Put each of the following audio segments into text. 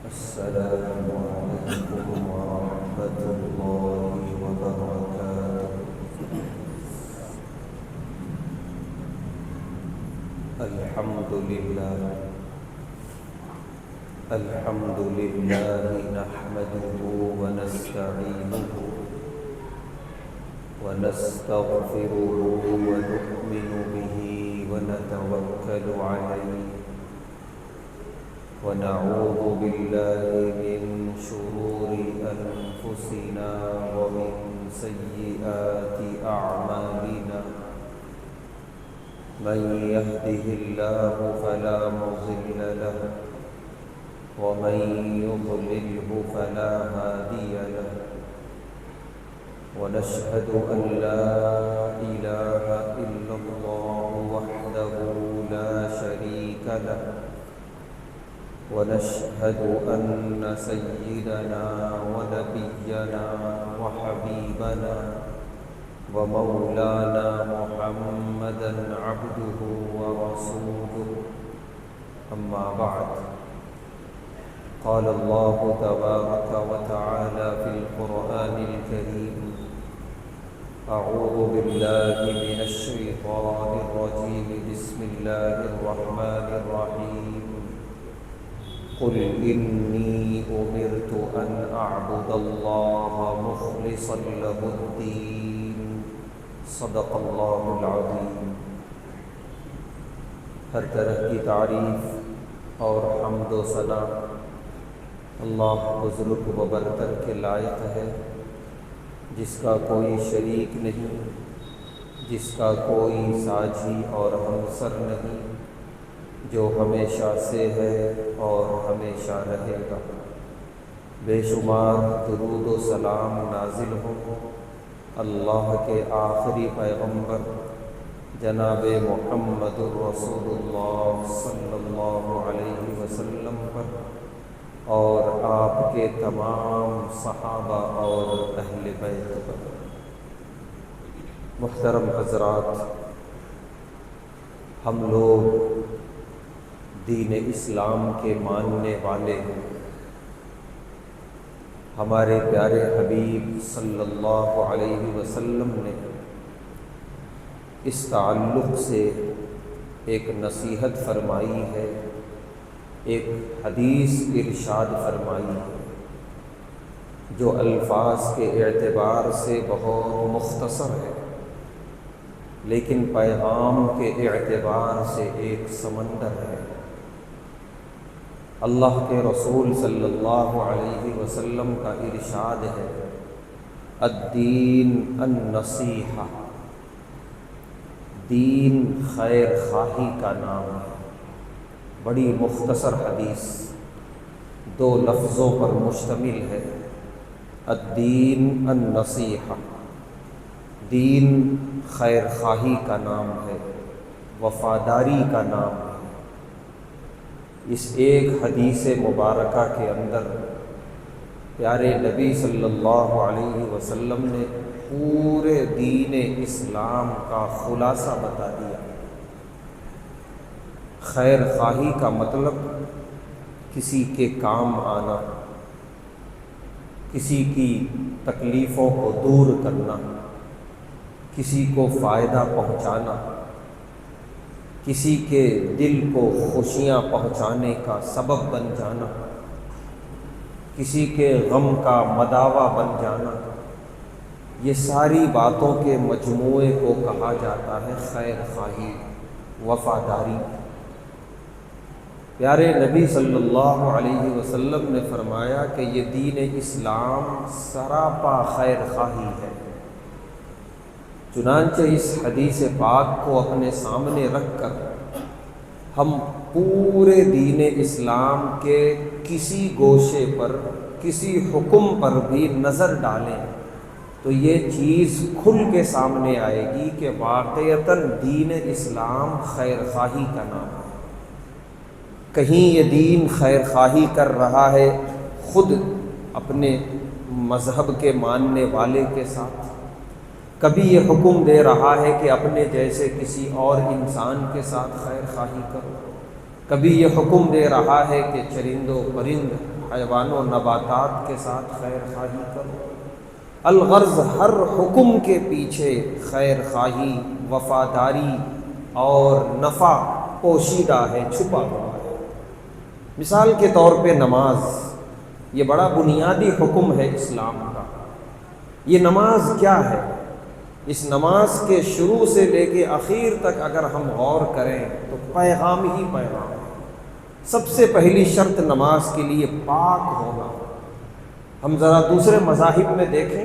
السلام عليكم ورحمة الله وبركاته. الحمد لله نحمده ونستعينه ونستغفره ونؤمن به ونتوكل عليه ونعوذ بالله من شرور أنفسنا ومن سيئات أعمالنا. من يهده الله فلا مضل له ومن يضلله فلا هادي له. ونشهد أن لا إله إلا الله وحده لا شريك له. ونشهد أن سيدنا ونبينا وحبيبنا ومولانا محمدا عبده ورسوله. أما بعد، قال الله تبارك وتعالى في القرآن الكريم: أعوذ بالله من الشيطان الرجيم. بسم الله الرحمن الرحيم. قل إني أمرت أن أعبد الله مخلصا له الدين. صدق اللہ العظیم. ہر طرح کی تعریف اور حمد و ثنا اللہ بزرگ و برتر کے لائق ہے، جس کا کوئی شریک نہیں، جس کا کوئی ساجی اور ہمسر نہیں، جو ہمیشہ سے ہے اور ہمیشہ رہے گا. بے شمار درود و سلام نازل ہوں اللہ کے آخری پیغمبر جناب محمد الرسول اللہ صلی اللہ علیہ وسلم پر اور آپ کے تمام صحابہ اور اہل بیت پر. محترم حضرات، ہم لوگ دین اسلام کے ماننے والے ہیں. ہمارے پیارے حبیب صلی اللہ علیہ وسلم نے اس تعلق سے ایک نصیحت فرمائی ہے، ایک حدیث ارشاد فرمائی ہے، جو الفاظ کے اعتبار سے بہت مختصر ہے، لیکن پیغام کے اعتبار سے ایک سمندر ہے. اللہ کے رسول صلی اللہ علیہ وسلم کا ارشاد ہے: الدین النصیحہ. دین خیر خواہی کا نام ہے. بڑی مختصر حدیث، 2 لفظوں پر مشتمل ہے. الدین النصیحہ. دین خیر خواہی کا نام ہے، وفاداری کا نام ہے. اس ایک حدیث مبارکہ کے اندر پیارے نبی صلی اللہ علیہ وسلم نے پورے دین اسلام کا خلاصہ بتا دیا. خیر خواہی کا مطلب کسی کے کام آنا، کسی کی تکلیفوں کو دور کرنا، کسی کو فائدہ پہنچانا، کسی کے دل کو خوشیاں پہنچانے کا سبب بن جانا، کسی کے غم کا مداوا بن جانا. یہ ساری باتوں کے مجموعے کو کہا جاتا ہے خیر خواہی، وفاداری. پیارے نبی صلی اللہ علیہ وسلم نے فرمایا کہ یہ دین اسلام سراپا خیر خواہی ہے. چنانچہ اس حدیث پاک کو اپنے سامنے رکھ کر ہم پورے دین اسلام کے کسی گوشے پر، کسی حکم پر بھی نظر ڈالیں تو یہ چیز کھل کے سامنے آئے گی کہ واقعتاً دین اسلام خیر خواہی کا نام ہے. کہیں یہ دین خیر خواہی کر رہا ہے خود اپنے مذہب کے ماننے والے کے ساتھ، کبھی یہ حکم دے رہا ہے کہ اپنے جیسے کسی اور انسان کے ساتھ خیر خواہی کرو، کبھی یہ حکم دے رہا ہے کہ چرند و پرند، حیوان و نباتات کے ساتھ خیر خواہی کرو۔ الغرض ہر حکم کے پیچھے خیر خواہی، وفاداری اور نفع پوشیدہ ہے، چھپا ہوا ہے۔ مثال کے طور پہ نماز، یہ بڑا بنیادی حکم ہے اسلام کا۔ یہ نماز کیا ہے؟ اس نماز کے شروع سے لے کے اخیر تک اگر ہم غور کریں تو پیغام ہی پیغام ہے۔ سب سے پہلی شرط نماز کے لیے پاک ہونا۔ ہم ذرا دوسرے مذاہب میں دیکھیں،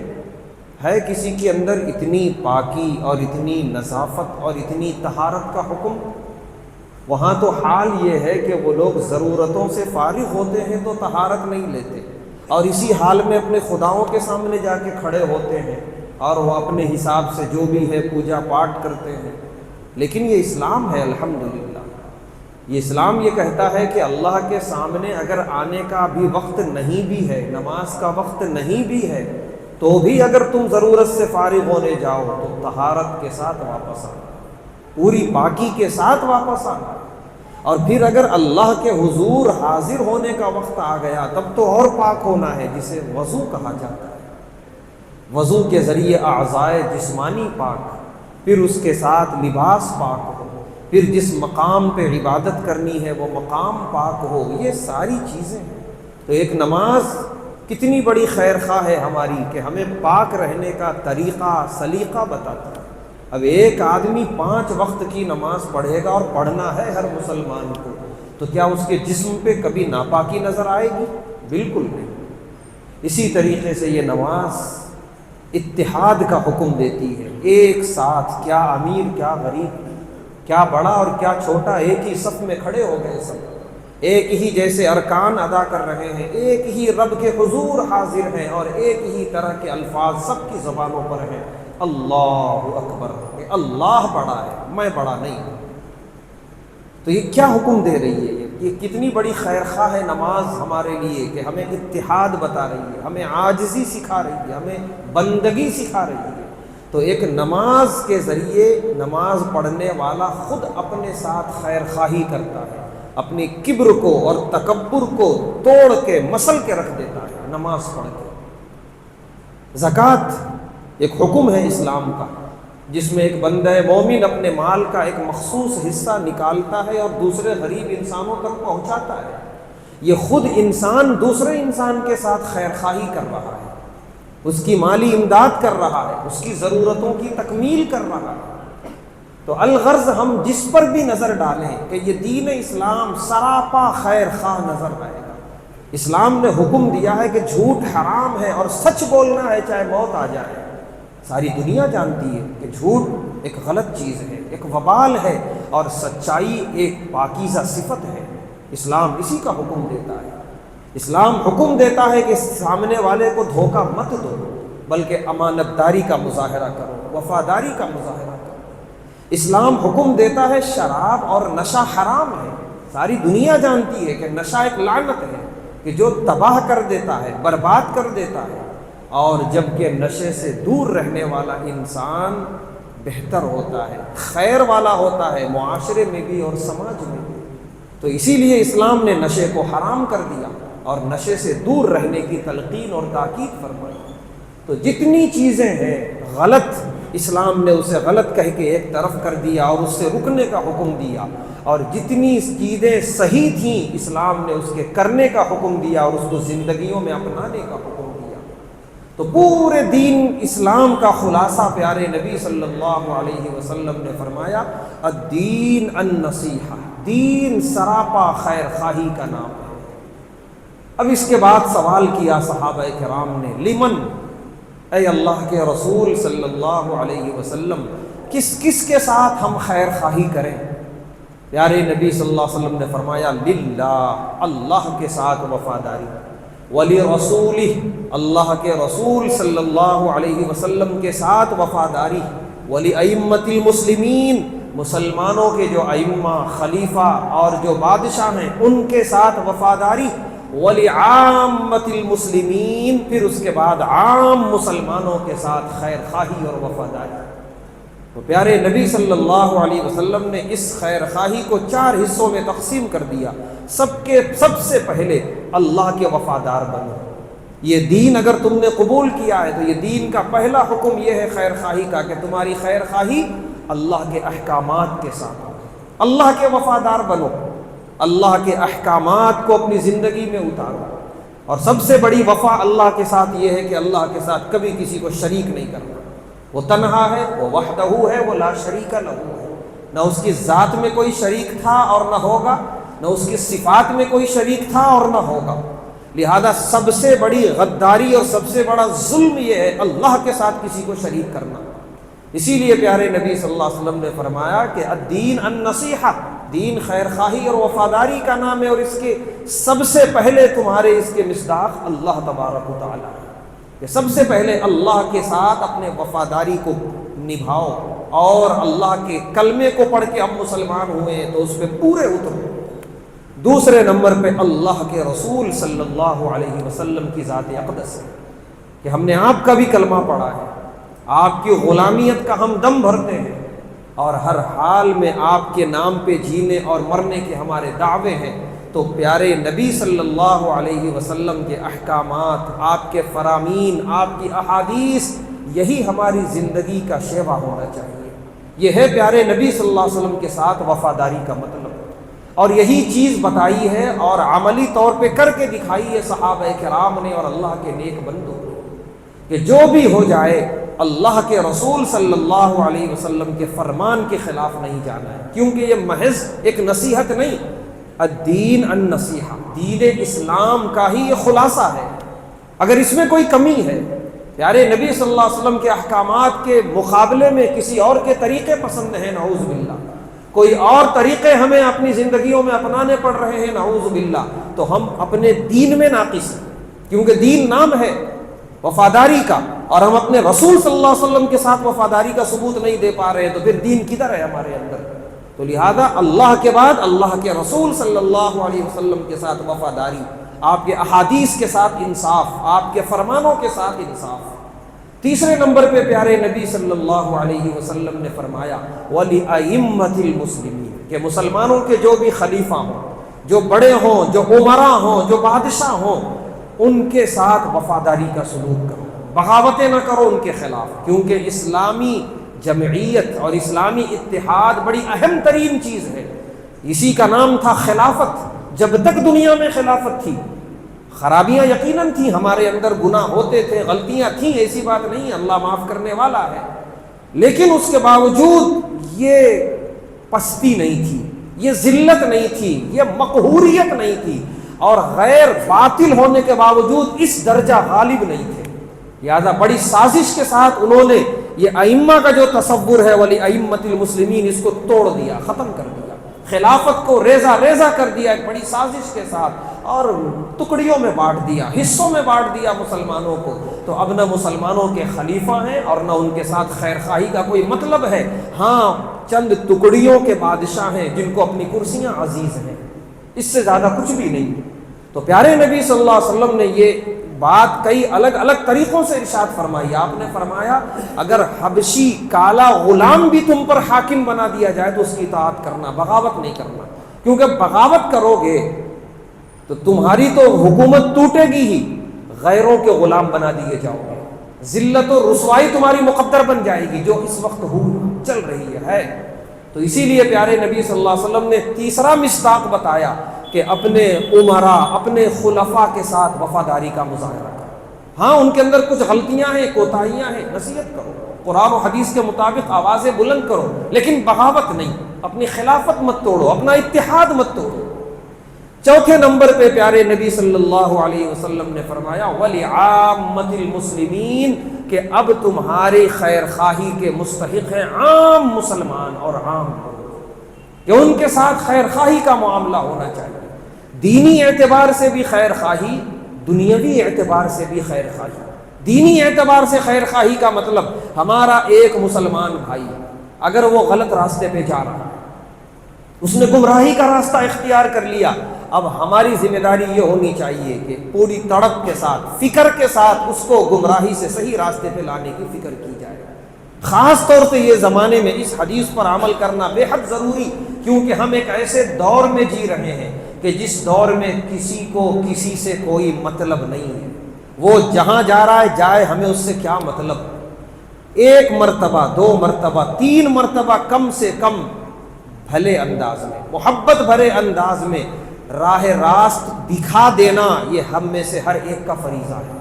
ہے کسی کے اندر اتنی پاکی اور اتنی نظافت اور اتنی طہارت کا حکم؟ وہاں تو حال یہ ہے کہ وہ لوگ ضرورتوں سے فارغ ہوتے ہیں تو طہارت نہیں لیتے، اور اسی حال میں اپنے خداؤں کے سامنے جا کے کھڑے ہوتے ہیں اور وہ اپنے حساب سے جو بھی ہے پوجا پاٹ کرتے ہیں۔ لیکن یہ اسلام ہے، الحمدللہ۔ یہ اسلام یہ کہتا ہے کہ اللہ کے سامنے اگر آنے کا بھی وقت نہیں بھی ہے، نماز کا وقت نہیں بھی ہے، تو بھی اگر تم ضرورت سے فارغ ہونے جاؤ تو طہارت کے ساتھ واپس آنا، پوری پاکی کے ساتھ واپس آنا۔ اور پھر اگر اللہ کے حضور حاضر ہونے کا وقت آ گیا تب تو اور پاک ہونا ہے، جسے وضو کہا جاتا ہے۔ وضو کے ذریعے اعضائے جسمانی پاک، پھر اس کے ساتھ لباس پاک ہو، پھر جس مقام پہ عبادت کرنی ہے وہ مقام پاک ہو، یہ ساری چیزیں ہیں۔ تو ایک نماز کتنی بڑی خیر خواہ ہے ہماری کہ ہمیں پاک رہنے کا طریقہ سلیقہ بتاتا ہے۔ اب ایک آدمی 5 وقت کی نماز پڑھے گا، اور پڑھنا ہے ہر مسلمان کو، تو کیا اس کے جسم پہ کبھی ناپاکی نظر آئے گی؟ بالکل نہیں۔ اسی طریقے سے یہ نماز اتحاد کا حکم دیتی ہے، ایک ساتھ، کیا امیر کیا غریب، کیا بڑا اور کیا چھوٹا، ایک ہی صف میں کھڑے ہو گئے، سب ایک ہی جیسے ارکان ادا کر رہے ہیں، ایک ہی رب کے حضور حاضر ہیں، اور ایک ہی طرح کے الفاظ سب کی زبانوں پر ہیں، اللہ اکبر، کہ اللہ بڑا ہے، میں بڑا نہیں ہوں۔ تو یہ کیا حکم دے رہی ہے؟ یہ کتنی بڑی خیر خواہ ہے نماز ہمارے لیے کہ ہمیں اتحاد بتا رہی ہے، ہمیں عاجزی سکھا رہی ہے، ہمیں بندگی سکھا رہی ہے۔ تو ایک نماز کے ذریعے نماز پڑھنے والا خود اپنے ساتھ خیر خواہی کرتا ہے، اپنی کبر کو اور تکبر کو توڑ کے مسل کے رکھ دیتا ہے نماز پڑھ کے۔ زکوٰۃ ایک حکم ہے اسلام کا، جس میں ایک بندہ مومن اپنے مال کا ایک مخصوص حصہ نکالتا ہے اور دوسرے غریب انسانوں تک پہنچاتا ہے۔ یہ خود انسان دوسرے انسان کے ساتھ خیر خواہی کر رہا ہے، اس کی مالی امداد کر رہا ہے، اس کی ضرورتوں کی تکمیل کر رہا ہے۔ تو الغرض ہم جس پر بھی نظر ڈالیں کہ یہ دین اسلام سراپا خیر خواہ نظر آئے گا۔ اسلام نے حکم دیا ہے کہ جھوٹ حرام ہے اور سچ بولنا ہے چاہے موت آ جائے۔ ساری دنیا جانتی ہے کہ جھوٹ ایک غلط چیز ہے، ایک وبال ہے، اور سچائی ایک پاکیزہ صفت ہے۔ اسلام اسی کا حکم دیتا ہے۔ اسلام حکم دیتا ہے کہ سامنے والے کو دھوکہ مت دو، بلکہ امانت داری کا مظاہرہ کرو، وفاداری کا مظاہرہ کرو۔ اسلام حکم دیتا ہے شراب اور نشہ حرام ہے۔ ساری دنیا جانتی ہے کہ نشہ ایک لعنت ہے کہ جو تباہ کر دیتا ہے، برباد کر دیتا ہے، اور جبکہ نشے سے دور رہنے والا انسان بہتر ہوتا ہے، خیر والا ہوتا ہے، معاشرے میں بھی اور سماج میں بھی۔ تو اسی لیے اسلام نے نشے کو حرام کر دیا اور نشے سے دور رہنے کی تلقین اور تاکید فرمائی۔ تو جتنی چیزیں ہیں غلط، اسلام نے اسے غلط کہہ کے ایک طرف کر دیا اور اس سے رکنے کا حکم دیا، اور جتنی چیزیں صحیح تھیں اسلام نے اس کے کرنے کا حکم دیا اور اس کو زندگیوں میں اپنانے کا حکم دیا۔ تو پورے دین اسلام کا خلاصہ پیارے نبی صلی اللہ علیہ وسلم نے فرمایا، الدین النصیحہ، دین سراپا خیر خواہی کا نام ہے۔ اب اس کے بعد سوال کیا صحابہ کرام نے، لمن، اے اللہ کے رسول صلی اللہ علیہ وسلم، کس کس کے ساتھ ہم خیر خواہی کریں؟ پیارے نبی صلی اللہ علیہ وسلم نے فرمایا، للہ، اللہ کے ساتھ وفاداری، ولرسولہ، اللہ کے رسول صلی اللہ علیہ وسلم کے ساتھ وفاداری، ولأئمۃ المسلمین، مسلمانوں کے جو ائمہ، خلیفہ اور جو بادشاہ ہیں ان کے ساتھ وفاداری، وَلِعَامَّةِ الْمُسْلِمِينَ، پھر اس کے بعد عام مسلمانوں کے ساتھ خیر خواہی اور وفاداری۔ تو پیارے نبی صلی اللہ علیہ وسلم نے اس خیر خواہی کو 4 حصوں میں تقسیم کر دیا۔ سب سے پہلے اللہ کے وفادار بنو۔ یہ دین اگر تم نے قبول کیا ہے تو یہ دین کا پہلا حکم یہ ہے خیر خواہی کا کہ تمہاری خیر خواہی اللہ کے احکامات کے ساتھ ہو۔ اللہ کے وفادار بنو، اللہ کے احکامات کو اپنی زندگی میں اتارو۔ اور سب سے بڑی وفا اللہ کے ساتھ یہ ہے کہ اللہ کے ساتھ کبھی کسی کو شریک نہیں کرنا۔ وہ تنہا ہے، وہ وحدہ ہے، وہ لا شریک لہ ہے۔ نہ اس کی ذات میں کوئی شریک تھا اور نہ ہوگا، نہ اس کی صفات میں کوئی شریک تھا اور نہ ہوگا۔ لہذا سب سے بڑی غداری اور سب سے بڑا ظلم یہ ہے اللہ کے ساتھ کسی کو شریک کرنا۔ اسی لیے پیارے نبی صلی اللہ علیہ وسلم نے فرمایا کہ الدین النصیحہ، دین خیر خواہی اور وفاداری کا نام ہے، اور اس کے سب سے پہلے تمہارے اس کے مصداق اللہ تبارک و تعالی ہے کہ سب سے پہلے اللہ کے ساتھ اپنے وفاداری کو نبھاؤ، اور اللہ کے کلمے کو پڑھ کے ہم مسلمان ہوئے ہیں تو اس پہ پورے اترو۔ دوسرے نمبر پہ اللہ کے رسول صلی اللہ علیہ وسلم کی ذات اقدس ہے کہ ہم نے آپ کا بھی کلمہ پڑھا ہے، آپ کی غلامیت کا ہم دم بھرتے ہیں، اور ہر حال میں آپ کے نام پہ جینے اور مرنے کے ہمارے دعوے ہیں۔ تو پیارے نبی صلی اللہ علیہ وسلم کے احکامات، آپ کے فرامین، آپ کی احادیث، یہی ہماری زندگی کا شیوا ہونا چاہیے۔ یہ ہے پیارے نبی صلی اللہ علیہ وسلم کے ساتھ وفاداری کا مطلب، اور یہی چیز بتائی ہے اور عملی طور پہ کر کے دکھائی ہے صحابہ کرام نے اور اللہ کے نیک بندوں نے کہ جو بھی ہو جائے اللہ کے رسول صلی اللہ علیہ وسلم کے فرمان کے خلاف نہیں جانا ہے، کیونکہ یہ محض ایک نصیحت نہیں، الدین النصیحہ، دین اسلام کا ہی یہ خلاصہ ہے۔ اگر اس میں کوئی کمی ہے، پیارے نبی صلی اللہ علیہ وسلم کے احکامات کے مقابلے میں کسی اور کے طریقے پسند ہیں، نعوذ باللہ، کوئی اور طریقے ہمیں اپنی زندگیوں میں اپنانے پڑ رہے ہیں، نعوذ باللہ، تو ہم اپنے دین میں ناقص ہیں، کیونکہ دین نام ہے وفاداری کا، اور ہم اپنے رسول صلی اللہ علیہ وسلم کے ساتھ وفاداری کا ثبوت نہیں دے پا رہے ہیں، تو پھر دین کدھر ہے ہمارے اندر؟ تو لہذا اللہ کے بعد اللہ کے رسول صلی اللہ علیہ وسلم کے ساتھ وفاداری، آپ کے احادیث کے ساتھ انصاف، آپ کے فرمانوں کے ساتھ انصاف۔ تیسرے نمبر پہ پیارے نبی صلی اللہ علیہ وسلم نے فرمایا وَلِأَئِمَّةِ الْمُسْلِمِينَ، کہ مسلمانوں کے جو بھی خلیفہ ہوں، جو بڑے ہوں، جو امراء ہوں، جو بادشاہ ہوں، ان کے ساتھ وفاداری کا سلوک کرو، بغاوتیں نہ کرو ان کے خلاف، کیونکہ اسلامی جمعیت اور اسلامی اتحاد بڑی اہم ترین چیز ہے۔ اسی کا نام تھا خلافت۔ جب تک دنیا میں خلافت تھی، خرابیاں یقیناً تھیں، ہمارے اندر گناہ ہوتے تھے، غلطیاں تھیں، ایسی بات نہیں، اللہ معاف کرنے والا ہے، لیکن اس کے باوجود یہ پستی نہیں تھی، یہ ذلت نہیں تھی، یہ مقہوریت نہیں تھی، اور غیر باطل ہونے کے باوجود اس درجہ غالب نہیں تھے۔ لہذا بڑی سازش کے ساتھ انہوں نے یہ ائمہ کا جو تصور ہے ولی ائمۃ المسلمین، اس کو توڑ دیا، ختم کر دیا، خلافت کو ریزہ ریزہ کر دیا ایک بڑی سازش کے ساتھ، اور ٹکڑیوں میں بانٹ دیا، حصوں میں بانٹ دیا مسلمانوں کو۔ تو اب نہ مسلمانوں کے خلیفہ ہیں اور نہ ان کے ساتھ خیر خواہی کا کوئی مطلب ہے، ہاں چند ٹکڑیوں کے بادشاہ ہیں جن کو اپنی کرسیاں عزیز ہیں، اس سے زیادہ کچھ بھی نہیں۔ تو پیارے نبی صلی اللہ علیہ وسلم نے یہ بات کئی الگ الگ طریقوں سے ارشاد فرمائی۔ آپ نے فرمایا اگر حبشی کالا غلام بھی تم پر حاکم بنا دیا جائے تو اس کی اطاعت کرنا، بغاوت نہیں کرنا، کیونکہ بغاوت کرو گے تو تمہاری تو حکومت ٹوٹے گی ہی، غیروں کے غلام بنا دیے جاؤ گے، ذلت و رسوائی تمہاری مقدر بن جائے گی، جو اس وقت چل رہی ہے۔ تو اسی لیے پیارے نبی صلی اللہ علیہ وسلم نے تیسرا مصداق بتایا کہ اپنے امراء، اپنے خلفاء کے ساتھ وفاداری کا مظاہرہ کرو۔ ہاں ان کے اندر کچھ غلطیاں ہیں، کوتاہیاں ہیں، نصیحت کرو، قرآن و حدیث کے مطابق آوازیں بلند کرو، لیکن بغاوت نہیں، اپنی خلافت مت توڑو، اپنا اتحاد مت توڑو۔ چوتھے نمبر پہ پیارے نبی صلی اللہ علیہ وسلم نے فرمایا وَلِعَامَّةِ الْمُسْلِمِينَ، کہ اب تمہاری خیر خواہی کے مستحق ہیں عام مسلمان اور عام لوگ، کہ ان کے ساتھ خیر خواہی کا معاملہ ہونا چاہیے، دینی اعتبار سے بھی خیر خواہی، دنیاوی اعتبار سے بھی خیر خواہی۔ دینی اعتبار سے خیر خواہی کا مطلب ہمارا ایک مسلمان بھائی اگر وہ غلط راستے پہ جا رہا ہے، اس نے گمراہی کا راستہ اختیار کر لیا، اب ہماری ذمہ داری یہ ہونی چاہیے کہ پوری تڑپ کے ساتھ، فکر کے ساتھ اس کو گمراہی سے صحیح راستے پہ لانے کی فکر کی جائے۔ خاص طور سے یہ زمانے میں اس حدیث پر عمل کرنا بے حد ضروری، کیونکہ ہم ایک ایسے دور میں جی رہے ہیں کہ جس دور میں کسی کو کسی سے کوئی مطلب نہیں ہے، وہ جہاں جا رہا ہے جائے، ہمیں اس سے کیا مطلب؟ ایک مرتبہ، 2 مرتبہ، 3 مرتبہ کم سے کم بھلے انداز میں، محبت بھرے انداز میں راہ راست دکھا دینا، یہ ہم میں سے ہر ایک کا فریضہ ہے۔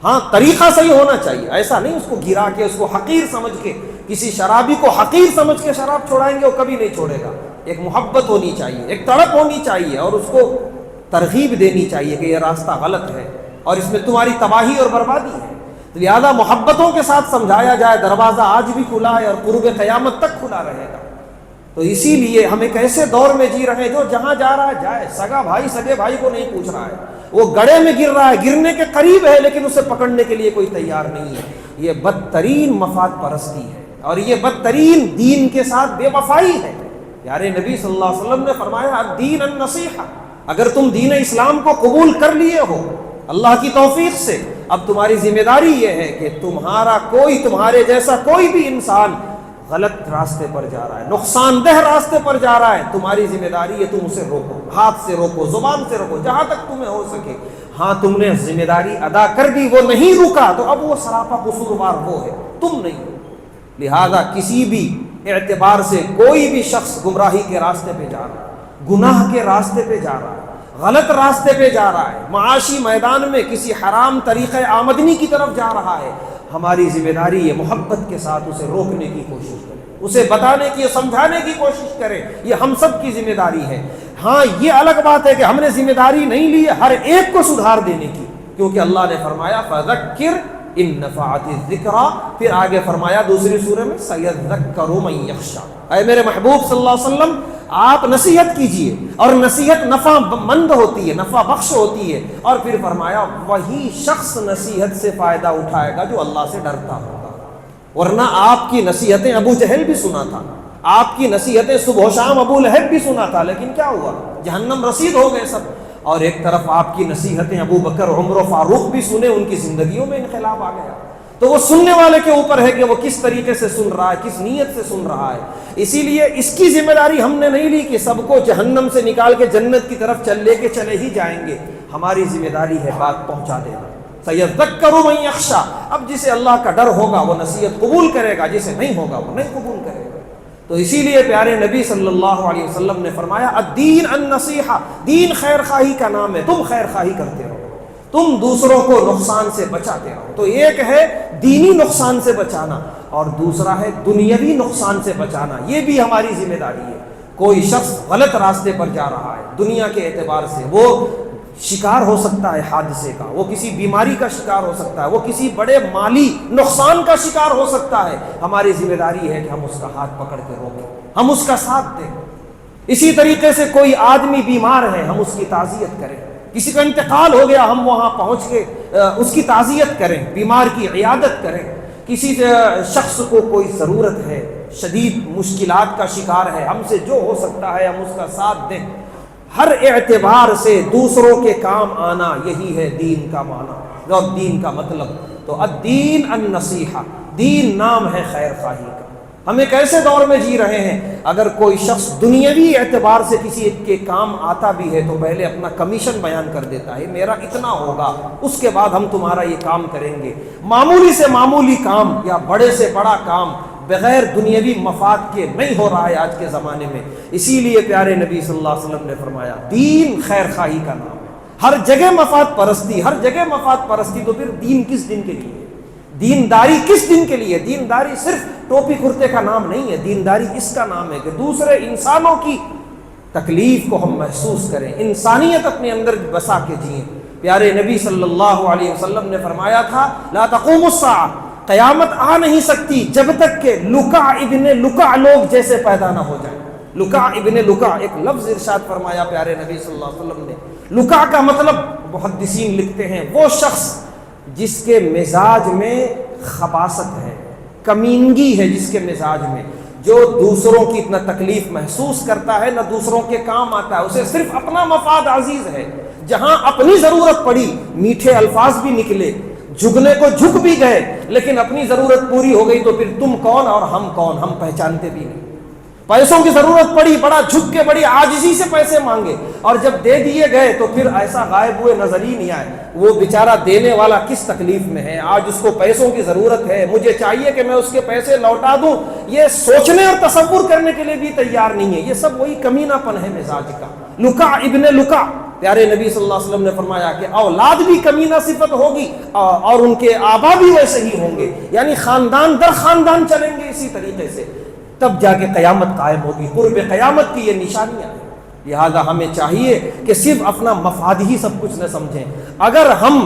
ہاں طریقہ صحیح ہونا چاہیے، ایسا نہیں اس کو گرا کے، اس کو حقیر سمجھ کے، کسی شرابی کو حقیر سمجھ کے شراب چھوڑائیں گے وہ کبھی نہیں چھوڑے گا۔ ایک محبت ہونی چاہیے، ایک تڑپ ہونی چاہیے، اور اس کو ترغیب دینی چاہیے کہ یہ راستہ غلط ہے اور اس میں تمہاری تباہی اور بربادی ہے۔ لہذا محبتوں کے ساتھ سمجھایا جائے، دروازہ آج بھی کھلا ہے اور قرب قیامت تک کھلا رہے گا۔ تو اسی لیے ہم ایک ایسے دور میں جی رہے ہیں جو جہاں جا رہا ہے جائے، سگا بھائی سگے بھائی کو نہیں پوچھ رہا ہے، وہ گڑھے میں گر رہا ہے، گرنے کے قریب ہے لیکن اسے پکڑنے کے لیے کوئی تیار نہیں ہے۔ یہ بدترین مفاد پرستی ہے اور یہ بدترین دین کے ساتھ بے وفائی ہے۔ پیارے نبی صلی اللہ علیہ وسلم نے فرمایا الدین النصیحہ، اگر تم دین اسلام کو قبول کر لیے ہو اللہ کی توفیق سے، اب تمہاری ذمہ داری یہ ہے کہ تمہارے جیسا کوئی بھی انسان غلط راستے پر جا رہا ہے، نقصان دہ راستے پر جا رہا ہے، تمہاری ذمہ داری ہے تم اسے روکو، ہاتھ سے روکو، زبان سے روکو، جہاں تک تمہیں ہو سکے۔ ہاں تم نے ذمہ داری ادا کر دی، وہ نہیں رکا تو اب وہ سراپا قصوروار وہ ہے، تم نہیں۔ لہذا کسی بھی اعتبار سے کوئی بھی شخص گمراہی کے راستے پہ جا رہا ہے، گناہ کے راستے پہ جا رہا ہے، غلط راستے پہ جا رہا ہے، معاشی میدان میں کسی حرام طریقے آمدنی کی طرف جا رہا ہے، ہماری ذمہ داری ہے محبت کے ساتھ اسے روکنے کی کوشش کریں، اسے بتانے کی، سمجھانے کی کوشش کریں، یہ ہم سب کی ذمہ داری ہے۔ ہاں یہ الگ بات ہے کہ ہم نے ذمہ داری نہیں لی ہے ہر ایک کو سدھار دینے کی، کیونکہ اللہ نے فرمایا فذکر ان نفعت الذکریٰ، پھر آگے فرمایا دوسری سورہ میں سیذکر من یخشی، اے میرے محبوب صلی اللہ علیہ وسلم آپ نصیحت کیجئے، اور نصیحت نفع مند ہوتی ہے، نفع بخش ہوتی ہے، اور پھر فرمایا وہی شخص نصیحت سے فائدہ اٹھائے گا جو اللہ سے ڈرتا ہوگا، ورنہ آپ کی نصیحتیں ابو جہل بھی سنا تھا، آپ کی نصیحتیں صبح و شام ابو لہب بھی سنا تھا، لیکن کیا ہوا؟ جہنم رسید ہو گئے سب۔ اور ایک طرف آپ کی نصیحتیں ابو بکر، عمر و فاروق بھی سنے، ان کی زندگیوں میں انقلاب آ گیا۔ تو وہ سننے والے کے اوپر ہے کہ وہ کس طریقے سے سن رہا ہے، کس نیت سے سن رہا ہے۔ اسی لیے اس کی ذمہ داری ہم نے نہیں لی کہ سب کو جہنم سے نکال کے جنت کی طرف لے کے چلے ہی جائیں گے، ہماری ذمہ داری ہے بات پہنچا دینا۔ سیذکر من یخشی، اب جسے اللہ کا ڈر ہوگا وہ نصیحت قبول کرے گا، جسے نہیں ہوگا وہ نہیں قبول کرے گا۔ تو اسی لیے پیارے نبی صلی اللہ علیہ وسلم نے فرمایا الدین النصیحہ، دین خیر خواہی کا نام ہے، تم خیر خواہی کرتے رہو، تم دوسروں کو نقصان سے بچاتے رہو۔ تو ایک ہے دینی نقصان سے بچانا اور دوسرا ہے دنیاوی نقصان سے بچانا، یہ بھی ہماری ذمہ داری ہے۔ کوئی شخص غلط راستے پر جا رہا ہے دنیا کے اعتبار سے، وہ شکار ہو سکتا ہے حادثے کا، وہ کسی بیماری کا شکار ہو سکتا ہے، وہ کسی بڑے مالی نقصان کا شکار ہو سکتا ہے، ہماری ذمہ داری ہے کہ ہم اس کا ہاتھ پکڑ کے روکیں، ہم اس کا ساتھ دیں۔ اسی طریقے سے کوئی آدمی بیمار ہے، ہم اس کی تعزیت کریں، کسی کا انتقال ہو گیا ہم وہاں پہنچ کے اس کی تعزیت کریں، بیمار کی عیادت کریں، کسی شخص کو کوئی ضرورت ہے، شدید مشکلات کا شکار ہے، ہم سے جو ہو سکتا ہے ہم اس کا ساتھ دیں۔ ہر اعتبار سے دوسروں کے کام آنا، یہی ہے دین کا معنی اور دین کا مطلب۔ تو الدین النصیحہ، دین نام ہے خیر خواہی کا۔ ہم ایک ایسے دور میں جی رہے ہیں اگر کوئی شخص دنیاوی اعتبار سے کسی کے کام آتا بھی ہے تو پہلے اپنا کمیشن بیان کر دیتا ہے، میرا اتنا ہوگا، اس کے بعد ہم تمہارا یہ کام کریں گے۔ معمولی سے معمولی کام یا بڑے سے بڑا کام بغیر دنیاوی مفاد کے نہیں ہو رہا ہے آج کے زمانے میں۔ اسی لیے پیارے نبی صلی اللہ علیہ وسلم نے فرمایا دین خیر خواہی کا نام ہے۔ ہر جگہ مفاد پرستی، ہر جگہ مفاد پرستی، تو پھر دین کس دن کے لیے؟ دینداری کس دن کے لیے؟ دینداری صرف ٹوپی کرتے کا نام نہیں ہے، دینداری اس کا نام ہے کہ دوسرے انسانوں کی تکلیف کو ہم محسوس کریں، انسانیت اپنے اندر بسا کے جئیں۔ پیارے نبی صلی اللہ علیہ وسلم نے فرمایا تھا لا تقوم الساعہ، قیامت آ نہیں سکتی جب تک کہ لکع ابن لکع لوگ جیسے پیدا نہ ہو جائیں۔ لکع ابن لکع ایک لفظ ارشاد فرمایا پیارے نبی صلی اللہ علیہ وسلم نے، لکع کا مطلب محدثین لکھتے ہیں وہ شخص جس کے مزاج میں خباثت ہے، کمینگی ہے، جس کے مزاج میں، جو دوسروں کی اتنا تکلیف محسوس کرتا ہے نہ دوسروں کے کام آتا ہے، اسے صرف اپنا مفاد عزیز ہے۔ جہاں اپنی ضرورت پڑی، میٹھے الفاظ بھی نکلے، جھکنے کو جھک بھی گئے لیکن اپنی ضرورت پوری ہو گئی تو پھر تم کون اور ہم کون، ہم پہچانتے بھی نہیں۔ پیسوں کی ضرورت پڑی، بڑا جھک کے بڑی عاجزی سے پیسے مانگے، اور جب دے دیے گئے تو پھر ایسا غائب ہوئے نظر ہی نہیں آئے۔ وہ بیچارہ دینے والا کس تکلیف میں ہے، آج اس کو پیسوں کی ضرورت ہے، مجھے چاہیے کہ میں اس کے پیسے لوٹا دوں، یہ سوچنے اور تصور کرنے کے لیے بھی تیار نہیں ہے۔ یہ سب وہی کمینہ پن ہے مزاج کا، لکا ابن لکا۔ پیارے نبی صلی اللہ علیہ وسلم نے فرمایا کہ اولاد بھی کمینہ صفت ہوگی اور ان کے آبا بھی ویسے ہی ہوں گے، یعنی خاندان در خاندان چلیں گے اسی طریقے سے، تب جا کے قیامت قائم ہوگی۔ قرب قیامت کی یہ نشانیاں ہیں۔ لہذا ہمیں چاہیے کہ صرف اپنا مفاد ہی سب کچھ نہ سمجھیں۔ اگر ہم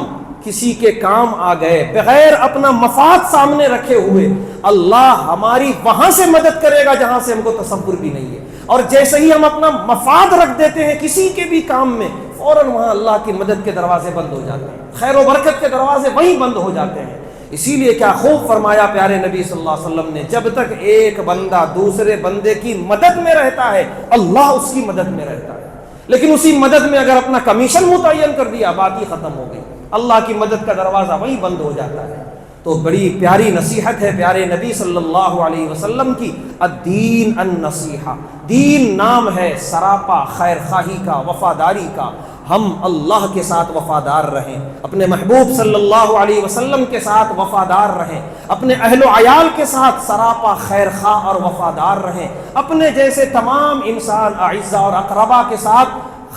کسی کے کام آ گئے بغیر اپنا مفاد سامنے رکھے ہوئے، اللہ ہماری وہاں سے مدد کرے گا جہاں سے ہم کو تصور بھی نہیں ہے، اور جیسے ہی ہم اپنا مفاد رکھ دیتے ہیں کسی کے بھی کام میں، فوراً وہاں اللہ کی مدد کے دروازے بند ہو جاتے ہیں، خیر و برکت کے دروازے وہیں بند ہو جاتے ہیں۔ اسی لیے کیا خوب فرمایا پیارے نبی صلی اللہ علیہ وسلم نے، جب تک ایک بندہ دوسرے بندے کی مدد میں رہتا ہے اللہ اس کی مدد میں رہتا ہے، لیکن اسی مدد میں اگر اپنا کمیشن متعین کر دیا بات ہی ختم ہو گئی، اللہ کی مدد کا دروازہ وہیں بند ہو جاتا ہے۔ تو بڑی پیاری نصیحت ہے پیارے نبی صلی اللہ علیہ وسلم کی، الدین النصیحہ۔ دین نام ہے سراپا خیر خواہی کا، وفاداری کا۔ ہم اللہ کے ساتھ وفادار رہیں، اپنے محبوب صلی اللہ علیہ وسلم کے ساتھ وفادار رہیں، اپنے اہل و عیال کے ساتھ سراپا خیر خواہ اور وفادار رہیں، اپنے جیسے تمام انسان اعزاء اور اقربا کے ساتھ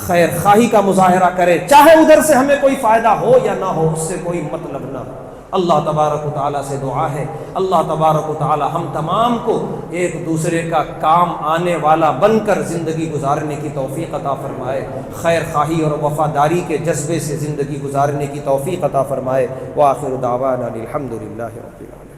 خیر خواہی کا مظاہرہ کریں، چاہے ادھر سے ہمیں کوئی فائدہ ہو یا نہ ہو، اس سے کوئی مطلب نہ ہو۔ اللہ تبارک و تعالیٰ سے دعا ہے، اللہ تبارک و تعالیٰ ہم تمام کو ایک دوسرے کا کام آنے والا بن کر زندگی گزارنے کی توفیق عطا فرمائے، خیر خواہی اور وفاداری کے جذبے سے زندگی گزارنے کی توفیق عطا فرمائے۔ وآخر دعوانا الحمد للہ رب العالمین۔